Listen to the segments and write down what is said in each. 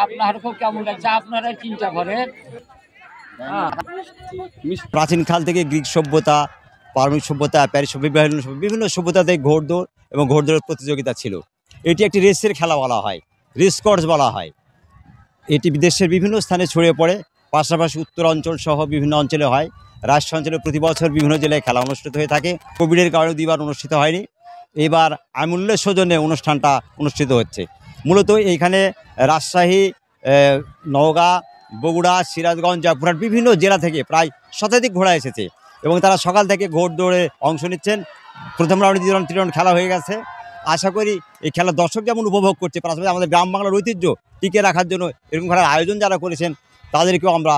আপনারও কেমন লাগছে আপনারা চিন্তা করেন। প্রাচীন কাল থেকে গ্রিক সভ্যতা, পারমিক সভ্যতা, প্যারিস সভ্যতা, বিভিন্ন সভ্যতাতে ঘোড়দৌড় এবং ঘোড়দৌড়ের প্রতিযোগিতা ছিল। এটি একটি রেসের খেলা বলা হয়, রেস কোর্স বলা হয়। এটি দেশের বিভিন্ন স্থানে ছড়িয়ে পড়ে, পাশাপাশি উত্তর অঞ্চল সহ বিভিন্ন অঞ্চলে হয়। রাজশাহী অঞ্চলে প্রতি বছর বিভিন্ন জেলায় খেলা অনুষ্ঠিত হয়ে থাকে। কোভিডের কারণে দুইবার অনুষ্ঠিত হয়নি, এবার আমূল্যের সৌজন্যে অনুষ্ঠানটা অনুষ্ঠিত হচ্ছে। মূলত এইখানে রাজশাহী, নওগাঁ, বগুড়া, সিরাজগঞ্জ, জয়পুরহাট বিভিন্ন জেলা থেকে প্রায় শতাধিক ঘোড়া এসেছে এবং তারা সকাল থেকে ঘোড়দৌড়ে অংশ নিচ্ছেন। প্রথম রাউন্ডে 2 রাউন্ড 3 রাউন্ড খেলা হয়ে গেছে। আশা করি এই খেলা দর্শক যেমন উপভোগ করছে, পাশাপাশি আমাদের গ্রাম বাংলার ঐতিহ্য টিকে রাখার জন্য এরকম খেলার আয়োজন যারা করেছেন তাদেরকেও আমরা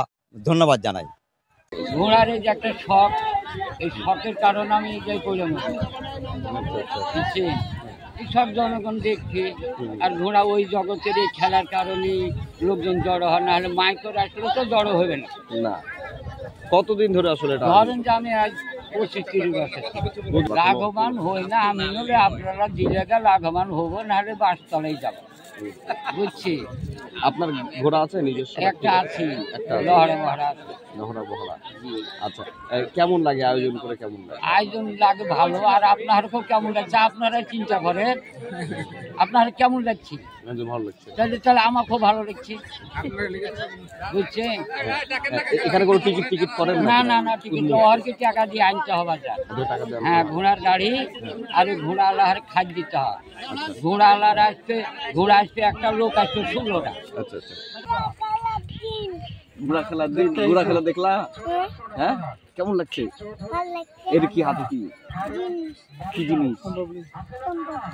ধন্যবাদ জানাই। ঘোড়ার যে একটা শখ, এই শখের কারণে আমি এটাই করলাম। সব জনগণ দেখছি, আর ঘোড়া ওই জগতের এই খেলার কারণে লোকজন জড়ো হয়, না হলে মাইকর আসলে তো জড়ো হবে না। কতদিন ধরে আসলে ধরেন যে আমি আজ 25-30 বছর লাভবান হই না, আমি হলে আপনারা দিলেগা লাভবান হবো, নাহলে বাসতলাই যাবো। বুঝছি। আপনার ঘোড়া আছে নিজস্ব? একটা আছে, একটা লহরা মহারা আছে। লহরা বহরা। আচ্ছা, কেমন লাগে আয়োজন করে? কেমন লাগে? আয়োজন লাগে ভালো। আর আপনারও কেমন লাগছে আপনারা চিন্তা করেন। আপনার কেমন লাগছে? ভালো লাগছে। তাহলে আমার খুব ভালো লাগছে। বুঝছেন? এখানে কোনো টিকিট করেন? না, টিকিট লোহারকে টাকা দিয়ে আনতে হবে। হ্যাঁ, ঘোড়ার গাড়ি আর ঘোড়াওয়ালার খাদ্য দিতে হয়। ঘোড়াওয়ালার ঘোড়া আসবে, একটা লোক আসবে 16টা। আচ্ছা। ঘোড়া খেলা দেখলা? হ্যাঁ, কেমন লাগছে? এর কি হাতে কি জিনিস?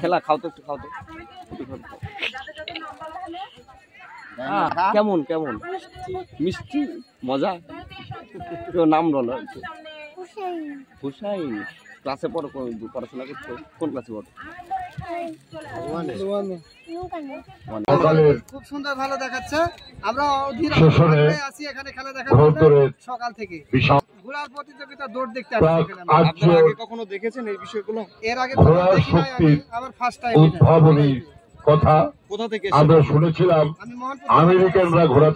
খেলা খাও তো, একটু খাও তো। কেমন মিষ্টি, মজা। নাম বলো। হুসাইন। ক্লাসে পড়ো? পড়াশোনা করছো? কোন ক্লাসে পড়ো? খুব সুন্দর, ভালো দেখাচ্ছে। আমরা আছি এখানে খেলা দেখার সকাল থেকে। ঘোড়ার প্রতিযোগিতা, দৌড় দেখতে আসছি। আপনারা আগে কখনো দেখেছেন এই বিষয়গুলো? এর আগে আমার ফার্স্ট টাইম। কথা কোথা থেকে আমরা শুনেছিলাম আমেরিকানরা ঘোড়া